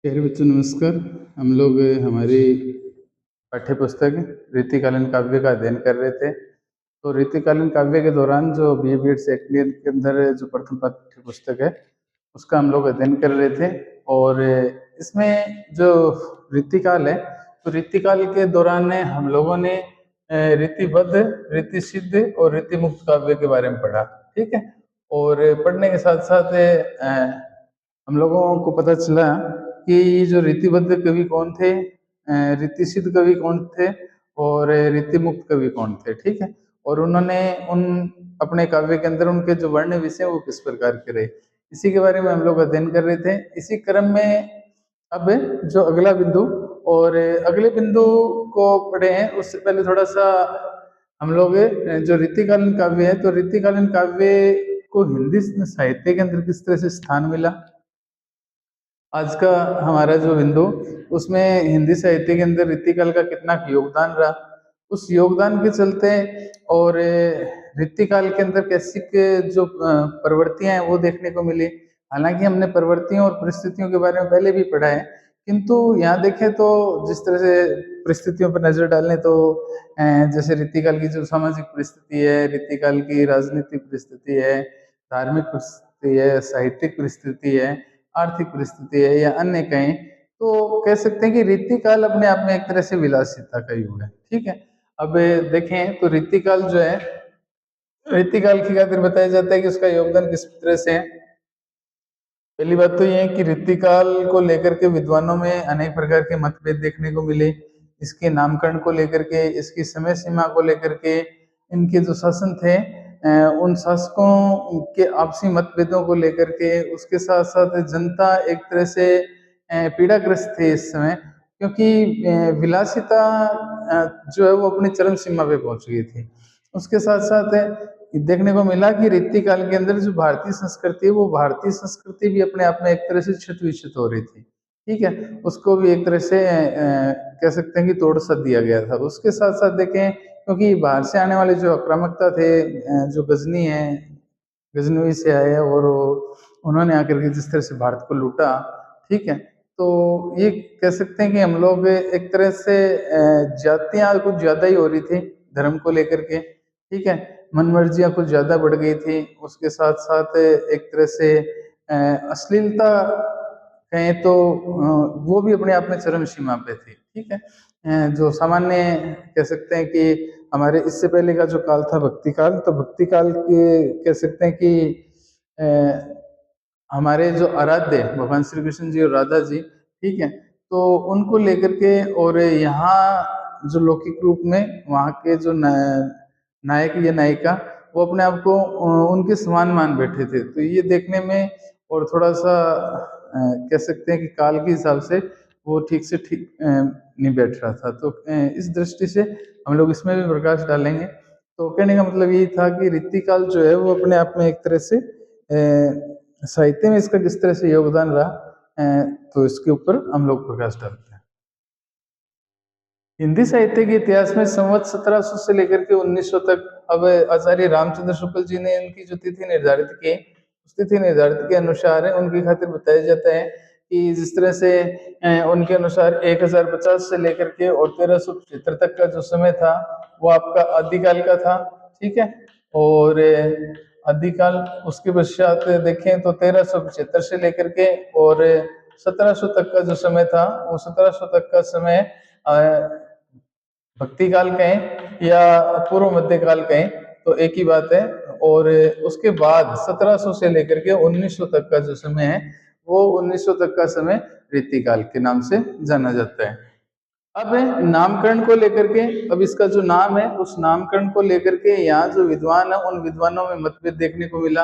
प्यारे बच्चों नमस्कार। हम लोग हमारी पाठ्य पुस्तक रीतिकालीन काव्य का अध्ययन कर रहे थे। तो रीतिकालीन काव्य के दौरान जो बीए बीएड सेकेंड ईयर के अंदर जो प्रथम पाठ्य पुस्तक है उसका हम लोग अध्ययन कर रहे थे। और इसमें जो रीतिकाल है तो रीतिकाल के दौरान हम लोगों ने रीतिबद्ध, रीतिसिद्ध और रीतिमुक्त काव्य के बारे में पढ़ा। ठीक है। और पढ़ने के साथ साथ हम लोगों को पता चला कि ये जो रीतिबद्ध कवि कौन थे, रीतिसिद्ध कवि कौन थे और रीतिमुक्त कवि कौन थे। ठीक है। और उन्होंने उन अपने काव्य के अंदर उनके जो वर्ण विषय वो किस प्रकार के रहे, इसी के बारे में हम लोग अध्ययन कर रहे थे। इसी क्रम में अब जो अगला बिंदु और अगले बिंदु को पढ़े हैं उससे पहले थोड़ा सा हम लोग जो रीतिकालीन काव्य है तो रीतिकालीन काव्य को हिंदी साहित्य के अंदर किस तरह से स्थान मिला, आज का हमारा जो बिंदु उसमें हिंदी साहित्य के अंदर रीतिकाल का कितना योगदान रहा, उस योगदान के चलते और रीतिकाल के अंदर कैसी के जो प्रवृत्तियां हैं वो देखने को मिली। हालांकि हमने प्रवृत्तियों और परिस्थितियों के बारे में पहले भी पढ़ा है, किंतु यहाँ देखें तो जिस तरह से परिस्थितियों पर नजर डालें तो जैसे रीतिकाल की जो सामाजिक परिस्थिति है, रीतिकाल की राजनीतिक परिस्थिति है, धार्मिक परिस्थिति है, साहित्यिक परिस्थिति है, आर्थिक परिस्थिति है या अन्य कहें तो कह सकते हैं कि रीतिकाल अपने आप में एक तरह से विलासिता का युग है। ठीक है। अब देखें तो रीतिकाल जो है, रीतिकाल की खातिर बताया जाता है कि उसका योगदान किस तरह से है। पहली बात तो यह है कि रीतिकाल को लेकर के विद्वानों में अनेक प्रकार के मतभेद देखने को मिले। इसके नामकरण को लेकर के, इसकी समय सीमा को लेकर के, इनके जो शासन थे उन शासकों के आपसी मतभेदों को लेकर के, उसके साथ साथ जनता एक तरह से पीड़ाग्रस्त थी इस समय, क्योंकि विलासिता जो है वो अपनी चरम सीमा पे पहुंच गई थी। उसके साथ साथ देखने को मिला कि रीतिकाल के अंदर जो भारतीय संस्कृति है वो भारतीय संस्कृति भी अपने आप में एक तरह से क्षत विक्षत हो रही थी। ठीक है। उसको भी एक तरह से कह सकते हैं कि तोड़ सा दिया गया था। उसके साथ साथ देखें क्योंकि बाहर से आने वाले जो आक्रामकता थे, जो गजनी है, गजनवी से आए और उन्होंने आकर के जिस तरह से भारत को लूटा। ठीक है। तो ये कह सकते हैं कि हम लोग एक तरह से जातियां कुछ ज्यादा ही हो रही थी धर्म को लेकर के। ठीक है। मनमर्जियां कुछ ज्यादा बढ़ गई थी। उसके साथ साथ एक तरह से अश्लीलता कहें तो वो भी अपने आप में चरम सीमा पे थी। ठीक है। जो सामान्य कह सकते हैं कि हमारे इससे पहले का जो काल था भक्ति काल, तो भक्ति काल के कह सकते हैं कि हमारे जो आराध्य भगवान श्री कृष्ण जी और राधा जी, ठीक है, तो उनको लेकर के और यहाँ जो लौकिक रूप में वहाँ के जो नायक या नायिका वो अपने आप को उनके समान मान बैठे थे। तो ये देखने में और थोड़ा सा कह सकते हैं कि काल के हिसाब से वो ठीक से ठीक नहीं बैठ रहा था। तो इस दृष्टि से हम लोग इसमें भी प्रकाश डालेंगे। तो कहने का मतलब यही था कि रीतिकाल जो है वो अपने आप में एक तरह से साहित्य में इसका किस तरह से योगदान रहा, तो इसके ऊपर हम लोग प्रकाश डालते हैं। हिंदी साहित्य के इतिहास में संवत 1700 से लेकर के 1900 तक, अब आचार्य रामचंद्र शुक्ल जी ने इनकी जो तिथि निर्धारित की, उस तिथि निर्धारित के अनुसार उनकी खातिर बताया जाता है कि जिस तरह से उनके अनुसार 1050 से लेकर के और 1375 तक का जो समय था वो आपका आदिकाल का था। ठीक है। और आदिकाल उसके पश्चात देखें तो 1375 से लेकर के और 1700 तक का जो समय था वो 1700 तक का समय भक्ति काल कहें या पूर्व मध्य काल कहें तो एक ही बात है। और उसके बाद 1700 से लेकर के 1900 तक का जो समय है वो 1900 तक का समय रीतिकाल के नाम से जाना जाता है। अब नामकरण को लेकर के, अब इसका जो नाम है उस नामकरण को लेकर के यहाँ जो विद्वान है उन विद्वानों में मतभेद देखने को मिला,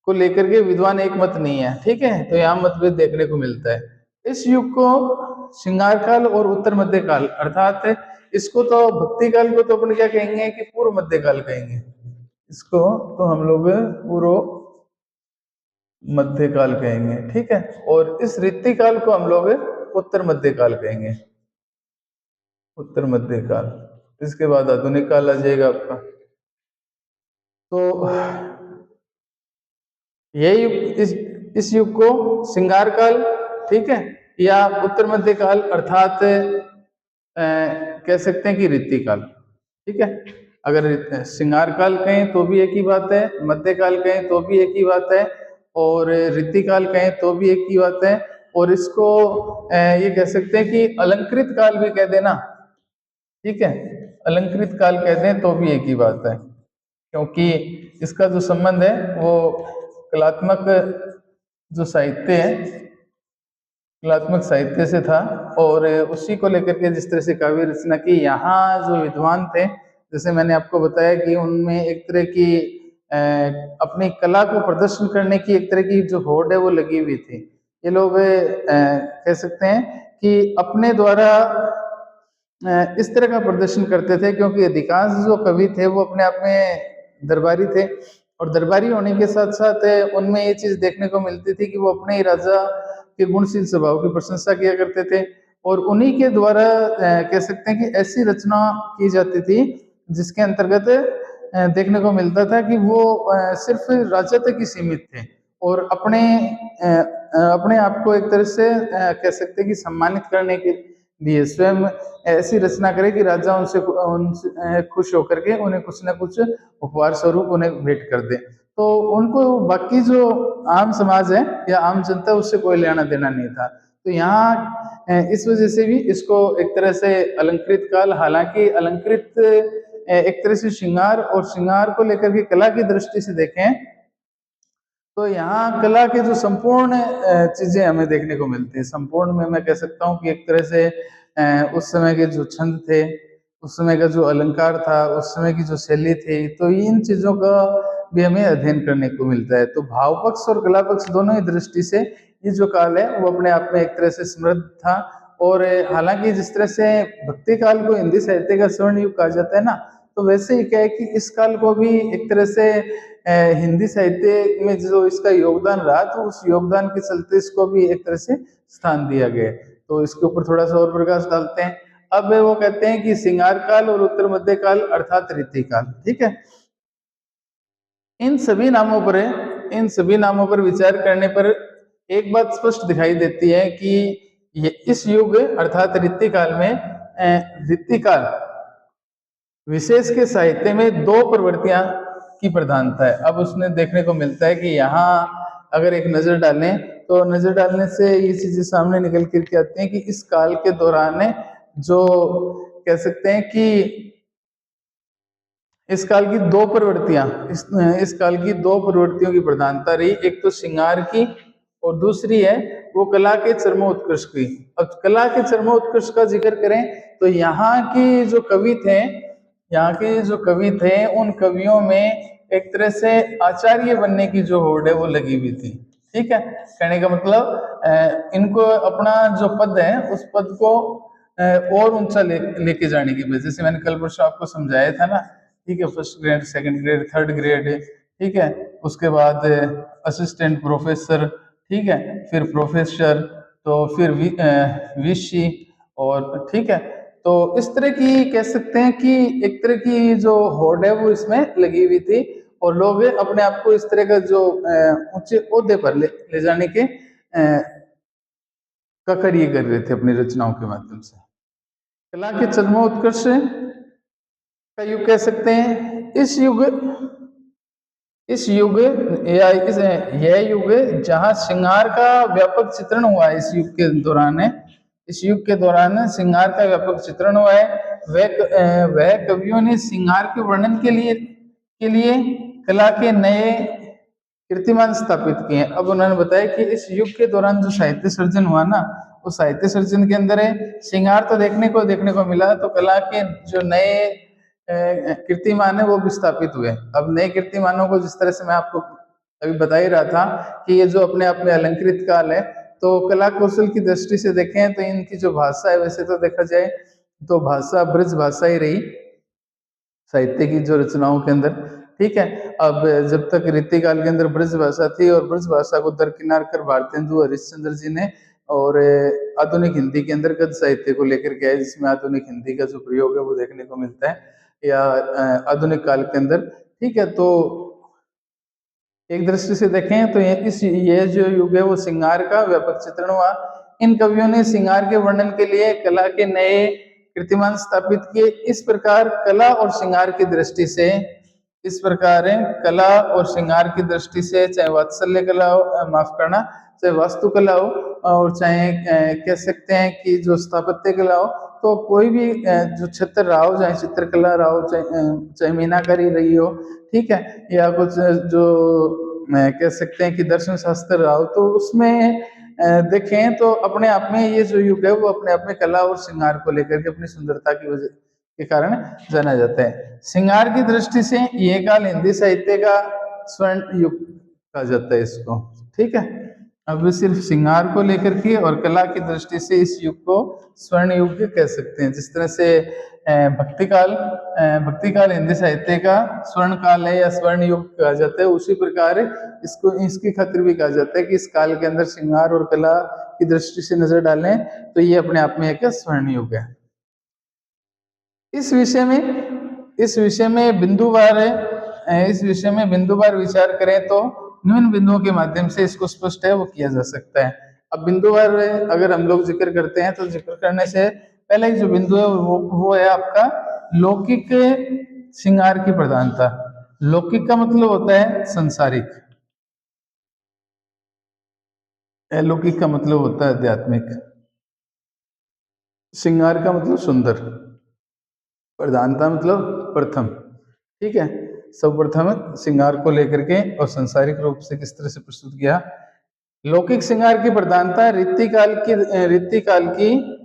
को लेकर के विद्वान एक मत नहीं है। ठीक है। तो यहाँ मतभेद देखने को मिलता है। इस युग को श्रृंगार काल और उत्तर मध्य काल, अर्थात इसको तो भक्ति काल को तो अपन क्या कहेंगे कि पूर्व मध्य काल कहेंगे, इसको तो हम लोग पूर्व मध्य काल कहेंगे। ठीक है। और इस रीति काल को हम लोग उत्तर मध्य काल कहेंगे, उत्तर मध्य काल। इसके बाद आधुनिक काल आ जाएगा आपका। तो यही युग, इस युग को श्रृंगार काल, ठीक है, या उत्तर मध्यकाल अर्थात कह सकते हैं कि रीतिकाल। ठीक है, अगर श्रृंगार काल कहें तो भी एक ही बात है, मध्यकाल कहें तो भी एक ही बात है, और रीतिकाल कहें तो भी एक ही बात है, और इसको ये कह सकते हैं कि अलंकृत काल भी कह देना। ठीक है, अलंकृत काल कहते हैं तो भी एक ही बात है, क्योंकि इसका जो संबंध है वो कलात्मक जो साहित्य है, कलात्मक साहित्य से था, और उसी को लेकर के जिस तरह से काव्य रचना की, यहाँ जो विद्वान थे, जैसे मैंने आपको बताया कि उनमें एक तरह की अपनी कला को प्रदर्शन करने की एक तरह की जो होड़ है वो लगी हुई थी। ये लोग कह सकते हैं कि अपने द्वारा इस तरह का प्रदर्शन करते थे, क्योंकि अधिकांश जो कवि थे वो अपने आप में दरबारी थे, और दरबारी होने के साथ साथ उनमें ये चीज देखने को मिलती थी कि वो अपने ही राजा के गुणशील स्वभाव की प्रशंसा किया करते थे, और उन्हीं के द्वारा कह सकते हैं कि ऐसी रचना की जाती थी जिसके अंतर्गत देखने को मिलता था कि वो सिर्फ राजा तक ही सीमित थे, और अपने आप को एक तरह से कह सकते हैं कि सम्मानित करने के लिए स्वयं ऐसी रचना करे कि राजा उनसे खुश होकर के उन्हें कुछ ना कुछ उपहार स्वरूप उन्हें भेंट कर दे। तो उनको बाकी जो आम समाज है या आम जनता उससे कोई लेना देना नहीं था। तो यहाँ इस वजह से भी इसको एक तरह से अलंकृत काल, हालांकि अलंकृत एक तरह से श्रृंगार और श्रृंगार को लेकर के कला की दृष्टि से देखें तो यहाँ कला के जो संपूर्ण चीजें हमें देखने को मिलती है। संपूर्ण में मैं कह सकता हूँ कि एक तरह से उस समय के जो छंद थे, उस समय का जो अलंकार था, उस समय की जो शैली थी, तो इन चीजों का भी हमें अध्ययन करने को मिलता है। तो भाव पक्ष और कला पक्ष दोनों ही दृष्टि से ये जो काल है वो अपने आप में एक तरह से समृद्ध था। और हालांकि जिस तरह से भक्ति काल को हिंदी साहित्य का स्वर्ण युग कहा जाता है ना, तो वैसे ही क्या है कि इस काल को भी एक तरह से हिंदी साहित्य में जो इसका योगदान रहा, तो उस योगदान के चलते इसको भी एक तरह से स्थान दिया गया। तो इसके ऊपर थोड़ा सा और प्रकाश डालते हैं। अब वो कहते हैं कि श्रृंगार काल और उत्तर मध्य काल अर्थात रीतिकाल। ठीक है, इन सभी नामों पर विचार करने पर एक बात स्पष्ट दिखाई देती है कि ये इस युग अर्थात रीतिकाल में रीतिकाल विशेष के साहित्य में दो प्रवृत्तियां की प्रधानता है। अब उसने देखने को मिलता है कि यहाँ अगर एक नजर डालें तो नजर डालने से ये चीजें सामने निकल करके आती हैं कि इस काल के दौरान जो कह सकते हैं कि इस काल की दो प्रवृत्तियां इस काल की दो प्रवृत्तियों की प्रधानता रही। एक तो श्रृंगार की और दूसरी है वो कला के चरमोत्कर्ष की। अब कला के चरमोत्कर्ष का जिक्र करें तो यहाँ के जो कवि थे उन कवियों में एक तरह से आचार्य बनने की जो होड़ है वो लगी हुई थी। ठीक है, कहने का मतलब इनको अपना जो पद है उस पद को और ऊंचा लेके जाने की वजह से, मैंने कल परसों आपको समझाया था ना। ठीक है, first grade, second grade, third grade, ठीक है, उसके बाद असिस्टेंट प्रोफेसर, ठीक है, फिर प्रोफेसर, तो फिर विशी, और ठीक है, तो इस तरह की कह सकते हैं कि एक तरह की जो होड़ है वो इसमें लगी हुई थी, और लोग अपने आप को इस तरह का जो ऊंचे ओहदे पर ले जाने के का कार्य कर रहे थे अपनी रचनाओं के माध्यम से। कला के चरमोत्कर्ष का युग कह सकते हैं। इस युग या इस यह युग जहाँ श्रृंगार का व्यापक चित्रण हुआ है, इस युग के दौरान श्रृंगार का व्यापक चित्रण हुआ है। वह कवियों ने श्रृंगार के वर्णन के लिए कला के नए कीर्तिमान स्थापित किए। अब उन्होंने बताया कि इस युग के दौरान जो साहित्य सर्जन हुआ ना, उस साहित्य सर्जन के अंदर श्रृंगार तो देखने को मिला, तो कला के जो नए कीर्तिमान है वो भी स्थापित हुए। अब नए कीर्तिमानों को जिस तरह से मैं आपको अभी बता ही रहा था कि ये जो अपने आप में अलंकृत काल है, तो कला कौशल की दृष्टि से देखें तो इनकी जो भाषा है, वैसे तो देखा जाए तो भाषा ब्रज भाषा ही रही साहित्य की जो रचनाओं के अंदर। ठीक है, अब जब तक रीतिकाल के अंदर ब्रज भाषा थी, और ब्रज भाषा को दरकिनार कर भारतेंदु हरिश्चंद्र जी ने और आधुनिक हिंदी के अंदर गद्य साहित्य को लेकर के आए, जिसमें आधुनिक हिंदी का जो प्रयोग है वो देखने को मिलता है या आधुनिक काल के अंदर। ठीक है, तो एक दृष्टि से देखें तो ये जो युग है वो श्रृंगार का व्यापक चित्रण हुआ। इन कवियों ने श्रृंगार के वर्णन के लिए कला के नए कीर्तिमान स्थापित किए। इस प्रकार कला और श्रृंगार की दृष्टि से इस प्रकार कला और श्रृंगार की दृष्टि से, चाहे वात्सल्य कला हो, माफ करना, चाहे वास्तुकला हो, और चाहे कह सकते हैं कि जो स्थापत्य कला हो, तो कोई भी जो क्षेत्र रहा हो, चाहे चित्रकला रहा हो, चाहे मीनाकारी रही हो, ठीक है, या कुछ जो कह सकते हैं कि दर्शन शास्त्र रहा हो, तो उसमें देखें तो अपने आप में ये जो युग है वो अपने आप में कला और श्रृंगार को लेकर के अपनी सुंदरता की वजह के कारण जाना जाता है। श्रृंगार की दृष्टि से ये काल हिंदी साहित्य का स्वर्ण युग कहा जाता है इसको, ठीक है। अब सिर्फ श्रृंगार को लेकर के और कला की दृष्टि से इस युग को स्वर्ण युग कह सकते हैं। जिस तरह से भक्तिकाल हिंदी साहित्य का स्वर्ण काल है या स्वर्ण युग कहा जाता है, उसी प्रकार इसको इसकी खातिर भी कहा जाता है कि इस काल के अंदर श्रृंगार और कला की दृष्टि से नजर डालें तो ये अपने आप में एक स्वर्ण युग है। इस विषय में बिंदुवार विचार करें तो निम्न बिंदुओं के माध्यम से इसको स्पष्ट है वो किया जा सकता है। अब बिंदुवार अगर हम लोग जिक्र करते हैं तो जिक्र करने से पहले जो बिंदु है वो है आपका लौकिक श्रृंगार की प्रधानता। लौकिक का मतलब होता है संसारिक, अलौकिक का मतलब होता है आध्यात्मिक, श्रृंगार का मतलब सुंदर, प्रधानता मतलब प्रथम, ठीक है। सर्वप्रथम श्रृंगार को लेकर के और संसारिक रूप से किस तरह से प्रस्तुत किया। लौकिक श्रृंगार की प्रधानता रीतिकाल की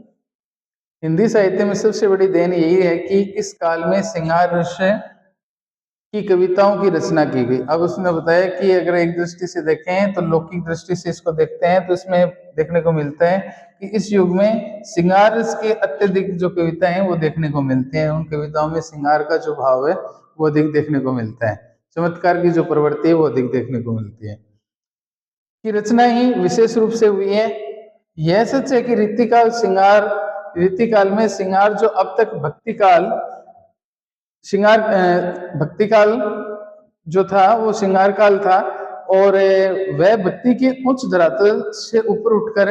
हिंदी साहित्य में सबसे बड़ी देन यही है कि इस काल में श्रृंगार रस की कविताओं की रचना की गई। अब उसने बताया कि अगर एक दृष्टि से देखें तो लौकिक दृष्टि से इसको देखते हैं तो इसमें देखने को मिलता है कि इस युग में श्रृंगार रस के अत्यधिक जो कविताएं हैं वो देखने को मिलती हैं। उन कविताओं में श्रृंगार का जो भाव है वो अधिक देखने को मिलता है, चमत्कार की जो प्रवृत्ति है वो अधिक देखने को मिलती है। की रचना ही विशेष रूप से हुई है। यह सच है कि रीतिकाल में श्रृंगार जो अब तक भक्तिकाल जो था वो श्रृंगार काल था, और वह भक्ति के उच्च धरातल से ऊपर उठकर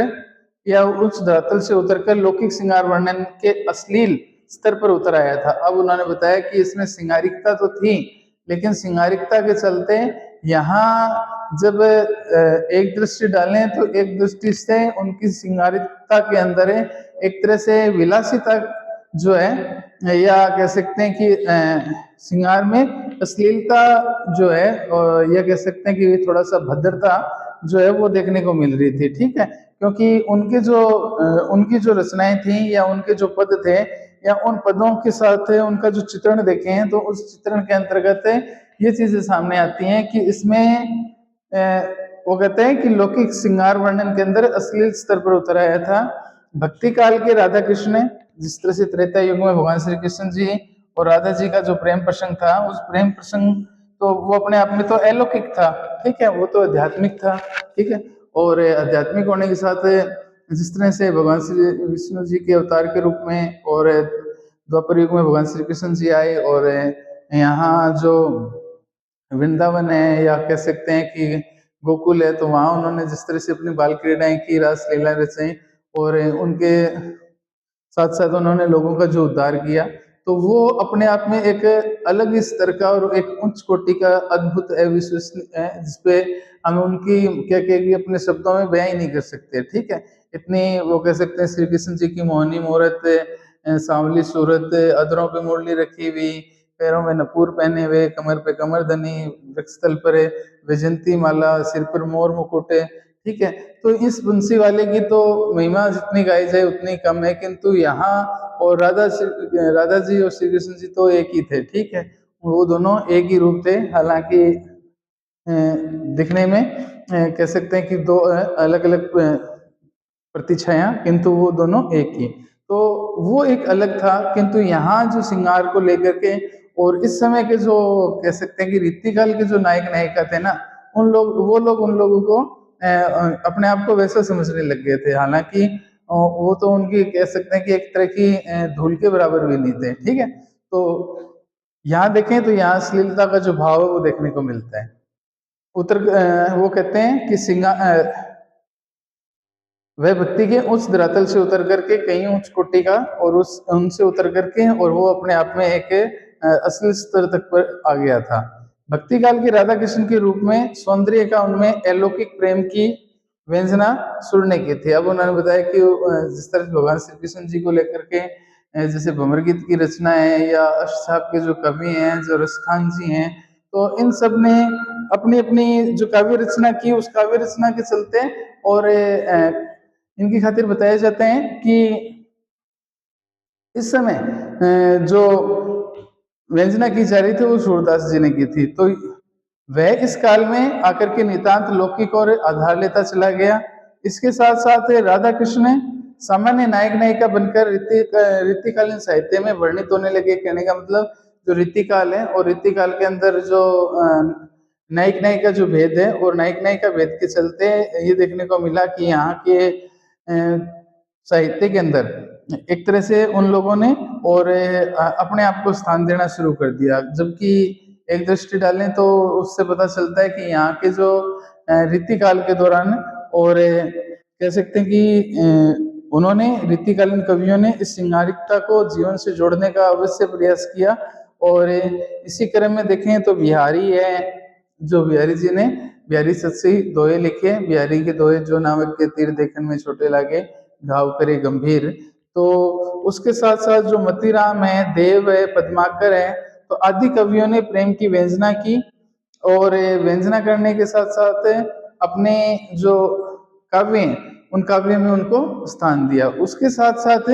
या उच्च धरातल से उतरकर लौकिक श्रृंगार वर्णन के अश्लील स्तर पर उतर आया था। अब उन्होंने बताया कि इसमें श्रृंगारिकता तो थी, लेकिन श्रृंगारिकता के चलते यहाँ जब एक दृष्टि डालें तो एक दृष्टि से उनकी श्रृंगारिकता के अंदर एक तरह से विलासिता जो है, या कह सकते हैं कि श्रृंगार में अश्लीलता जो है, और यह कह सकते हैं कि थोड़ा सा भद्रता जो है वो देखने को मिल रही थी, ठीक है। क्योंकि उनकी जो रचनाएं थी या उनके जो पद थे या उन पदों के साथ उनका जो चित्रण देखे हैं तो उस चित्रण के अंतर्गत ये चीजें सामने आती हैं कि इसमें वो कहते हैं कि लौकिक श्रृंगार वर्णन के अंदर अश्लील स्तर पर उतर आया था। भक्ति काल के राधा कृष्ण, जिस तरह से त्रेता युग में भगवान श्री कृष्ण जी और राधा जी का जो प्रेम प्रसंग था, उस प्रेम प्रसंग तो वो अपने आप में तो अलौकिक था, ठीक है, वो तो आध्यात्मिक था, ठीक है। और आध्यात्मिक होने के साथ जिस तरह से भगवान श्री विष्णु जी के अवतार के रूप में और द्वापर युग में भगवान श्री कृष्ण जी आए, और यहाँ जो वृंदावन है या कह सकते हैं कि गोकुल है, तो वहां उन्होंने जिस तरह से अपनी बाल क्रीडाएं की, रास लीला रचाई, और उनके साथ साथ उन्होंने लोगों का जो उद्धार किया, तो वो अपने आप में एक अलग स्तर का और एक उच्च कोटि का अद्भुत अविश्वसनीय है, जिसपे हम उनकी क्या कहेगी अपने शब्दों में बयां ही नहीं कर सकते, ठीक है। इतनी वो कह सकते हैं श्री कृष्ण जी की मोहनी मूरत, सांवली सूरत, अधरों पे मुरली रखी हुई, पैरों में नपूर पहने हुए, कमर पे कमरधनी, वृक्षतल पर वैजंती माला, सिर पर मोर मुकुट, ठीक है। तो इस बंसी वाले की तो महिमा जितनी गाई जाए उतनी कम है, किंतु यहाँ और राधा जी और श्री कृष्ण जी तो एक ही थे, ठीक है। वो दोनों एक ही रूप थे, हालांकि दिखने में कह सकते हैं कि दो अलग अलग प्रतिछाया, किंतु वो दोनों एक ही, तो वो एक अलग था। किंतु यहाँ जो श्रृंगार को लेकर के और इस समय के जो कह सकते हैं कि रीतिकाल के जो नायक नायिका थे ना, उन लोगों को अपने आप को वैसा समझने लग गए थे, हालांकि वो तो उनकी कह सकते हैं कि एक तरह की धूल के बराबर भी नहीं थे, ठीक है। तो यहाँ देखें तो यहाँ अश्लीलता का जो भाव है वो देखने को मिलता है। वो कहते हैं कि वह भक्ति के उच्च धरातल से उतर करके कहीं उच्च कोटि का और उस उनसे उतर करके और वो अपने आप में एक असली स्तर तक पर आ गया था। भक्ति काल के राधा कृष्ण के रूप में सौंदर्य का उनमें अलौकिक प्रेम की व्यंजना सुनने की थी। अब उन्होंने बताया कि जिस तरह भगवान श्री कृष्ण जी को लेकर के जैसे भंवर गीत की रचना है या अष्टसाप के जो कवि हैं, जो रसखान जी हैं, तो इन सब ने अपनी अपनी जो काव्य रचना की, उस काव्य रचना के चलते और इनकी खातिर बताया जाते हैं कि इस समय जो व्यंजना की जा रही थी वो सूरदास जी ने की थी। तो वह इस काल में आकर के नितांत लौकिक और आधार लेता चला गया। इसके साथ साथ राधा कृष्ण सामान्य नायक नायिका बनकर रीतिकालीन साहित्य में वर्णित होने लगे। कहने का मतलब जो रीतिकाल है और रीतिकाल के अंदर जो नायक नायिका जो भेद है और नायक नायिका भेद के चलते ये देखने को मिला कि यहाँ के साहित्य के अंदर एक तरह से उन लोगों ने और अपने आप को स्थान देना शुरू कर दिया। जबकि एक दृष्टि डालें तो उससे पता चलता है कि यहाँ के जो रीतिकाल के दौरान और कह सकते हैं कि उन्होंने रीतिकालीन कवियों ने इस श्रृंगारिकता को जीवन से जोड़ने का अवश्य प्रयास किया। और इसी क्रम में देखें तो बिहारी है, जो बिहारी जी ने बिहारी सच्ची दोहे लिखे, बिहारी के दोहे जो नावक के तीर देखन में छोटे लागे घाव करे गंभीर। तो उसके साथ साथ जो मतीराम है, देव है, पद्माकर है, तो आदि कवियों ने प्रेम की व्यंजना की और व्यंजना करने के साथ साथ अपने जो काव्य हैं उन काव्य में उनको स्थान दिया। उसके साथ साथ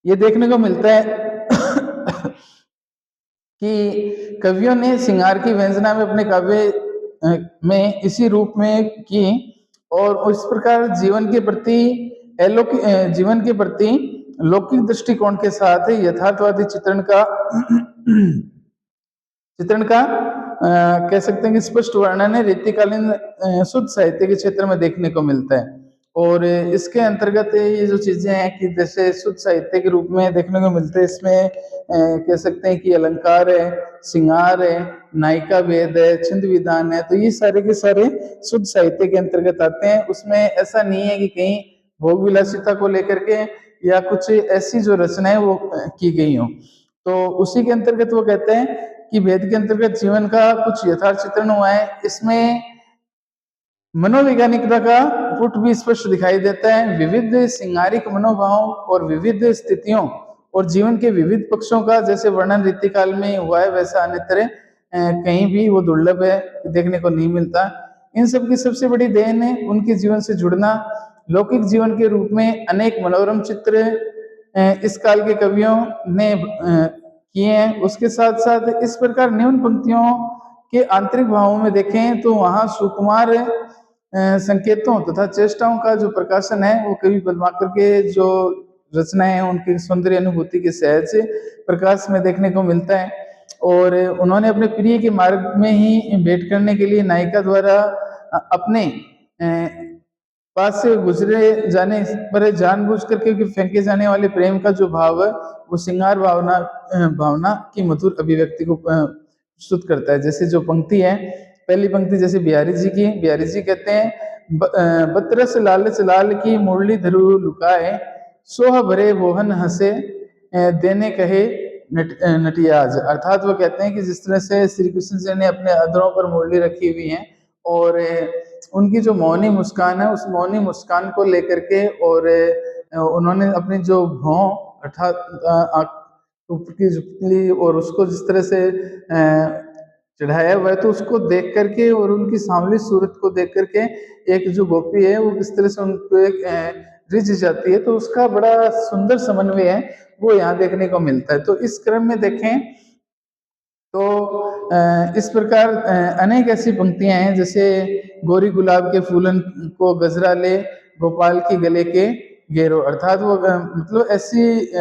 ये देखने को मिलता है कि कवियों ने श्रृंगार की व्यंजना में अपने काव्य में इसी रूप में की और इस प्रकार जीवन के प्रति जीवन के प्रति लौकिक दृष्टिकोण के साथ यथार्थवादी चित्रण का कह सकते हैं कि स्पष्ट वर्णन है रीतिकालीन शुद्ध साहित्य के क्षेत्र में देखने को मिलता है। और इसके अंतर्गत ये जो चीजें हैं कि जैसे शुद्ध साहित्य के रूप में देखने को मिलते हैं, इसमें कह सकते हैं कि अलंकार है, श्रृंगार है, नायिका भेद है, छंद विधान है, तो ये सारे के सारे शुद्ध साहित्य के अंतर्गत आते हैं। उसमें ऐसा नहीं है कि कहीं भोग विलासिता को लेकर के या कुछ ऐसी जो रचनाएं वो की गई हो। तो उसी के अंतर्गत वो कहते हैं कि वेद के अंतर्गत जीवन का कुछ यथार्थ चित्रण हुआ है। इसमें मनोवैज्ञानिकता का पुट भी स्पष्ट दिखाई देता है। विविध श्रृंगारिक मनोभाव और विविध स्थितियों और जीवन के विविध पक्षों का जैसे वर्णन रीतिकाल में हुआ है, वैसा अन्यत्र कहीं भी वो दुर्लभ है, देखने को नहीं मिलता। इन सब की सबसे बड़ी देन है उनके जीवन से जुड़ना। लौकिक जीवन के रूप में अनेक मनोरम चित्र इस काल के कवियों ने किए हैं। उसके साथ साथ इस प्रकार निम्न पंक्तियों के आंतरिक भावों में देखें तो वहां सुकुमार संकेतों तथा चेष्टाओं का जो प्रकाशन है वो कवि पद्माकर के जो रचनाएं हैं उनकी सौंदर्य अनुभूति के सहज प्रकाश में देखने को मिलता है। और उन्होंने अपने प्रिय के मार्ग में ही भेंट करने के लिए नायिका द्वारा अपने पास से गुजरे जाने पर जानबूझ करके फेंके जाने वाले प्रेम का जो भाव है वो श्रृंगार भावना की मधुर अभिव्यक्ति को प्रस्तुत करता है। जैसे जो पंक्ति है, पहली पंक्ति जैसे बिहारी जी की, बिहारी जी कहते हैं बतरस लालच लाल की मुरली धरु लुकाए, सोह भरे बोहन हंसे देने कहे नटियाज। अर्थात वो कहते हैं कि जिस तरह से श्री कृष्ण जी ने अपने अधरों पर मुरली रखी हुई है और उनकी जो मौनी मुस्कान है उस मौनी मुस्कान को लेकर के और उन्होंने अपनी जो भौं अर्थात ऊपर की झुकली और उसको जिस तरह से चढ़ाया हुआ है, तो उसको देख करके और उनकी सांवली सूरत को देख करके एक जो गोपी है वो किस तरह से उनको एक रिझ जाती है, तो उसका बड़ा सुंदर समन्वय है वो यहाँ देखने को मिलता है। तो इस क्रम में देखें तो इस प्रकार अनेक ऐसी पंक्तियां हैं जैसे गोरी गुलाब के फूलन को गजरा ले गोपाल की गले के घेरो। अर्थात वो मतलब ऐसी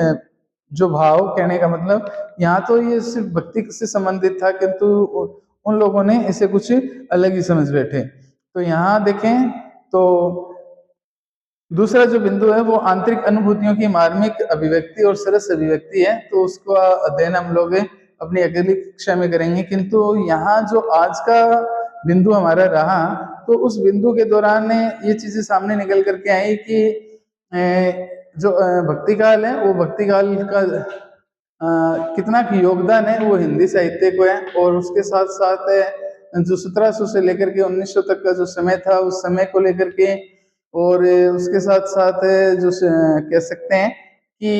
जो भाव, कहने का मतलब यहाँ तो ये सिर्फ भक्ति से संबंधित था किंतु उन लोगों ने इसे कुछ अलग ही समझ बैठे। तो यहाँ देखें तो दूसरा जो बिंदु है वो आंतरिक अनुभूतियों की मार्मिक अभिव्यक्ति और सरस अभिव्यक्ति है, तो उसको अध्ययन हम लोग अपनी अगली कक्षा में करेंगे। किंतु यहाँ जो आज का बिंदु हमारा रहा तो उस बिंदु के दौरान ये चीजें सामने निकल करके आई कि जो भक्ति काल है वो भक्ति काल का कितना की योगदान है वो हिंदी साहित्य को है, और उसके साथ साथ जो 1700 से लेकर के 1900 तक का जो समय था उस समय को लेकर के, और उसके साथ साथ जो कह सकते हैं कि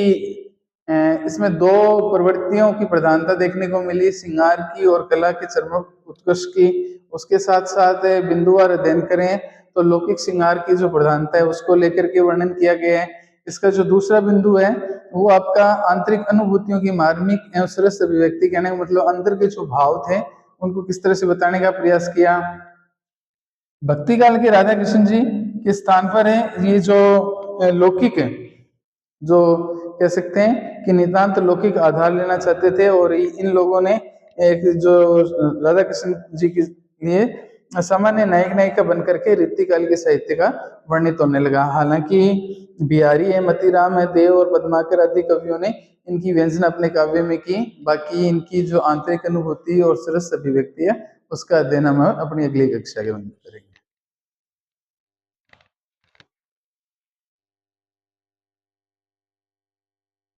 इसमें दो प्रवृत्तियों की प्रधानता देखने को मिली, श्रृंगार की और कला के चरम उत्कर्ष की। उसके साथ साथ बिंदुवार अध्ययन करें तो लौकिक श्रृंगार की जो प्रधानता है उसको लेकर के वर्णन किया गया है। इसका जो दूसरा बिंदु है वो आपका आंतरिक अनुभूतियों की मार्मिक एवं सरस अभिव्यक्ति, कहने का मतलब अंदर के जो भाव थे उनको किस तरह से बताने का प्रयास किया। भक्ति काल के राधा कृष्ण जी के स्थान पर है ये जो लौकिक है, जो कह सकते हैं कि नितांत लौकिक आधार लेना चाहते थे, और इन लोगों ने एक जो राधा कृष्ण जी के लिए सामान्य नायक नायिका बन करके रीतिकाल के साहित्य का वर्णित होने लगा। हालांकि बिहारी है, मतीराम है, देव और पद्माकर आदि कवियों ने इनकी व्यंजन अपने काव्य में की। बाकी इनकी जो आंतरिक अनुभूति और सरस अभिव्यक्ति है उसका अध्ययन हम अपनी अगली कक्षा के में करेंगे।